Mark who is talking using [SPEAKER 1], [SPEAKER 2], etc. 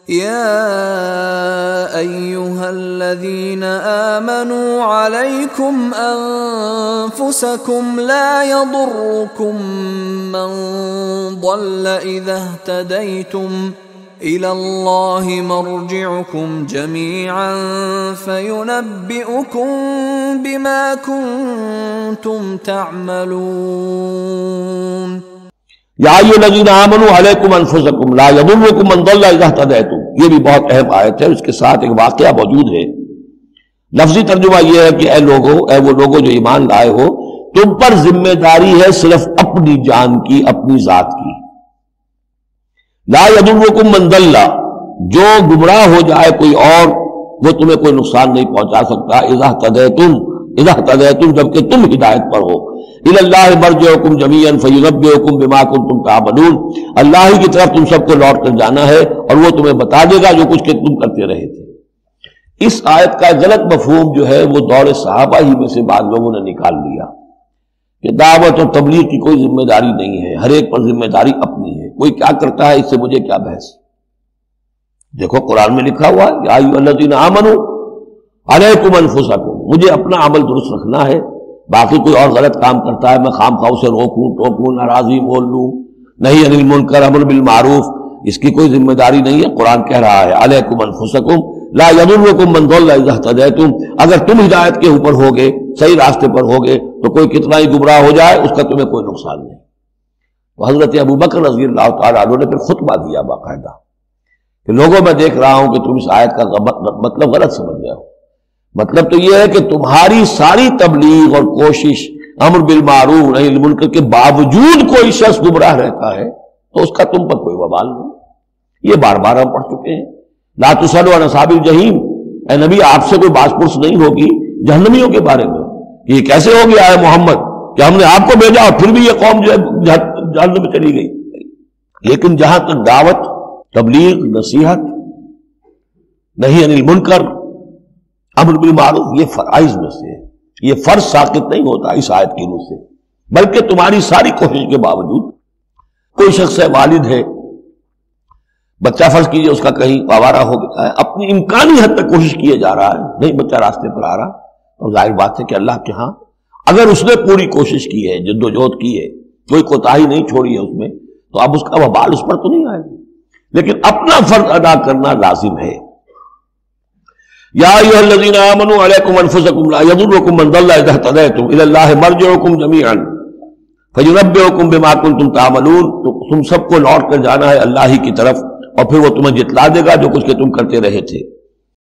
[SPEAKER 1] يا أيها الذين آمنوا عليكم أنفسكم لا يضركم من ضل إذا اهتديتم إلى الله مرجعكم جميعا فينبئكم بما كنتم تعملون
[SPEAKER 2] یا ایھا الذین آمنوا علیکم انفسکم لا یضرکم من ضل اذا اہتدیتم، یہ بھی بہت اہم آیت ہے، اس کے ساتھ ایک واقعہ موجود ہے۔ لفظی ترجمہ یہ ہے کہ اے لوگو، اے وہ لوگو جو ایمان لائے ہو، تم پر ذمہ داری ہے صرف اپنی جان کی، اپنی ذات کی۔ لا یضرکم من ضل، جو گمراہ ہو جائے کوئی اور، وہ تمہیں کوئی نقصان نہیں پہنچا سکتا۔ اذا اہتدیتم، جبکہ تم ہدایت پر ہو۔ الی اللہ مرجعکم جمیعا فینبئکم بما کنتم تعملون، اللہ ہی کی طرف تم سب کو لوٹ کر جانا ہے اور وہ تمہیں بتا دے گا جو کچھ کہ تم کرتے رہے تھے۔ اس آیت کا غلط مفہوم جو ہے وہ دور صحابہ ہی میں سے بعض لوگوں نے نکال لیا کہ دعوت اور تبلیغ کی کوئی ذمہ داری نہیں ہے، ہر ایک پر ذمہ داری اپنی ہے، کوئی کیا کرتا ہے اس سے مجھے کیا بحث۔ دیکھو قرآن میں لکھا ہوا ہے یا ایھا الذین آمنوا علیکم انفسکم، مجھے اپنا عمل درست رکھنا ہے، باقی کوئی اور غلط کام کرتا ہے میں خام خواہ اسے روکوں ٹوکوں ناراضی بول لوں، نہیں عن المنکر امر بالمعروف، اس کی کوئی ذمہ داری نہیں ہے۔ قرآن کہہ رہا ہے علیکم انفسکم لا یضرکم من ضل اذا اہتدیتم، اگر تم ہدایت کے اوپر ہوگے، صحیح راستے پر ہوگے، تو کوئی کتنا ہی گمراہ ہو جائے اس کا تمہیں کوئی نقصان نہیں۔ تو حضرت ابوبکر رضی اللہ تعالیٰ عنہ نے پھر خطبہ دیا باقاعدہ کہ لوگوں میں دیکھ رہا ہوں کہ تم اس آیت کا مطلب غلط سمجھ گئے ہو۔ مطلب تو یہ ہے کہ تمہاری ساری تبلیغ اور کوشش امر بالمعروف نہی عن المنکر کے باوجود کوئی شخص گمراہ رہتا ہے تو اس کا تم پر کوئی وبال نہیں۔ یہ بار بار ہم پڑھ چکے ہیں۔ لا تسألوا عن اصحاب الجحیم، اے نبی آپ سے کوئی باز پرس نہیں ہوگی جہنمیوں کے بارے میں، یہ کیسے ہو گیا ہے محمد کہ ہم نے آپ کو بھیجا اور پھر بھی یہ قوم جو ہے جہنم میں چلی گئی۔ لیکن جہاں تک دعوت، تبلیغ، نصیحت، نہی عن المنکر، امر بالمعروف، یہ فرائض میں سے ہے، یہ فرض ساقط نہیں ہوتا اس آیت کی روح سے، بلکہ تمہاری ساری کوشش کے باوجود کوئی شخص ہے، والد ہے، بچہ فرض کیجئے اس کا کہیں آوارہ ہو گیا ہے، اپنی امکانی حد تک کوشش کیے جا رہا ہے، نہیں بچہ راستے پر آ رہا، تو ظاہر بات ہے کہ اللہ کے ہاں اگر اس نے پوری کوشش کی ہے، جد و جہد کی ہے، کوئی کوتاہی نہیں چھوڑی ہے اس میں، تو اب اس کا وبال اس پر تو نہیں آئے گا، لیکن اپنا فرض ادا کرنا لازم ہے۔ یا ایھا الذین آمنوا علیکم انفسکم لا یضرکم من ضل اذا اہتدیتم الی اللہ مرجعکم جمیعا فینبئکم بما کنتم تعملون، تو تم سب کو لوٹ کر جانا ہے اللہ ہی کی طرف اور پھر وہ تمہیں جتلا دے گا جو کچھ کہ تم کرتے رہے تھے۔